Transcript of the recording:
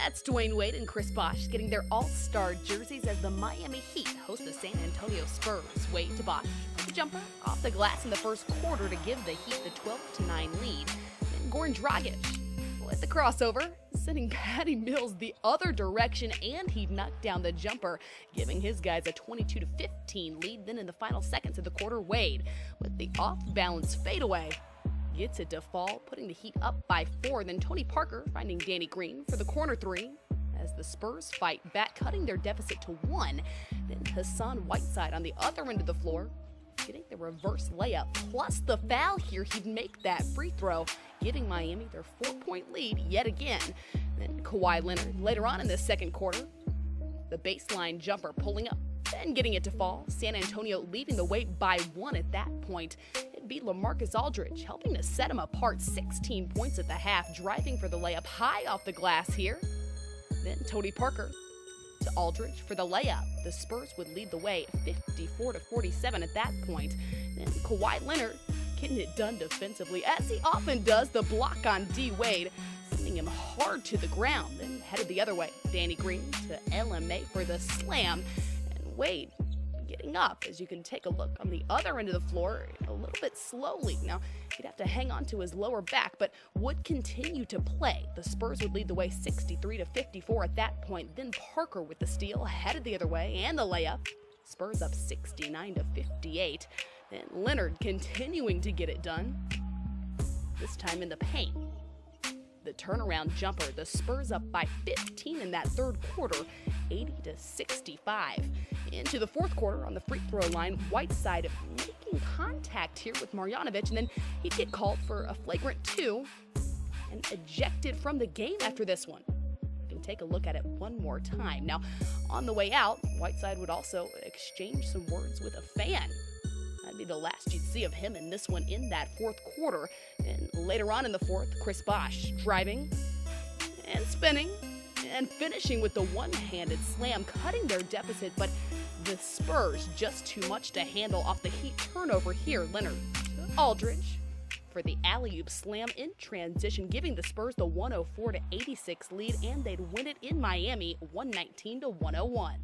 That's Dwayne Wade and Chris Bosh getting their all-star jerseys as the Miami Heat host the San Antonio Spurs. Wade to Bosh with the jumper off the glass in the first quarter to give the Heat the 12-9 lead. Then Goran Dragic with the crossover, sending Patty Mills the other direction, and he knocked down the jumper, giving his guys a 22-15 lead. Then in the final seconds of the quarter, Wade with the off-balance fadeaway gets it to fall, putting the Heat up by 4. Then Tony Parker finding Danny Green for the corner three as the Spurs fight back, cutting their deficit to 1. Then Hassan Whiteside on the other end of the floor, getting the reverse layup plus the foul here. He'd make that free throw, giving Miami their 4-point lead yet again. Then Kawhi Leonard later on in the second quarter, the baseline jumper pulling up, then getting it to fall. San Antonio leading the way by 1 at that point. It beat LaMarcus Aldridge, helping to set him apart. 16 points at the half, driving for the layup high off the glass here. Then Tony Parker to Aldridge for the layup. The Spurs would lead the way 54-47 at that point. Then Kawhi Leonard getting it done defensively, as he often does. The block on D. Wade, sending him hard to the ground. Then headed the other way, Danny Green to LMA for the slam. And Wade getting up, as you can take a look on the other end of the floor, a little bit slowly. Now, he'd have to hang on to his lower back, but would continue to play. The Spurs would lead the way 63-54 at that point. Then Parker with the steal, headed the other way, and the layup. Spurs up 69-58. Then Leonard continuing to get it done, this time in the paint. The turnaround jumper, the Spurs up by 15 in that third quarter, 80-65. Into the fourth quarter on the free throw line, Whiteside making contact here with Marjanovic, and then he'd get called for a flagrant 2 and ejected from the game after this one. You can take a look at it one more time. Now, on the way out, Whiteside would also exchange some words with a fan. That'd be the last you'd see of him in this one in that fourth quarter. And later on in the fourth, Chris Bosh driving and spinning and finishing with the one-handed slam, cutting their deficit, but the Spurs just too much to handle off the Heat turnover here. Leonard to Aldridge for the alley-oop slam in transition, giving the Spurs the 104-86 lead, and they'd win it in Miami 119-101.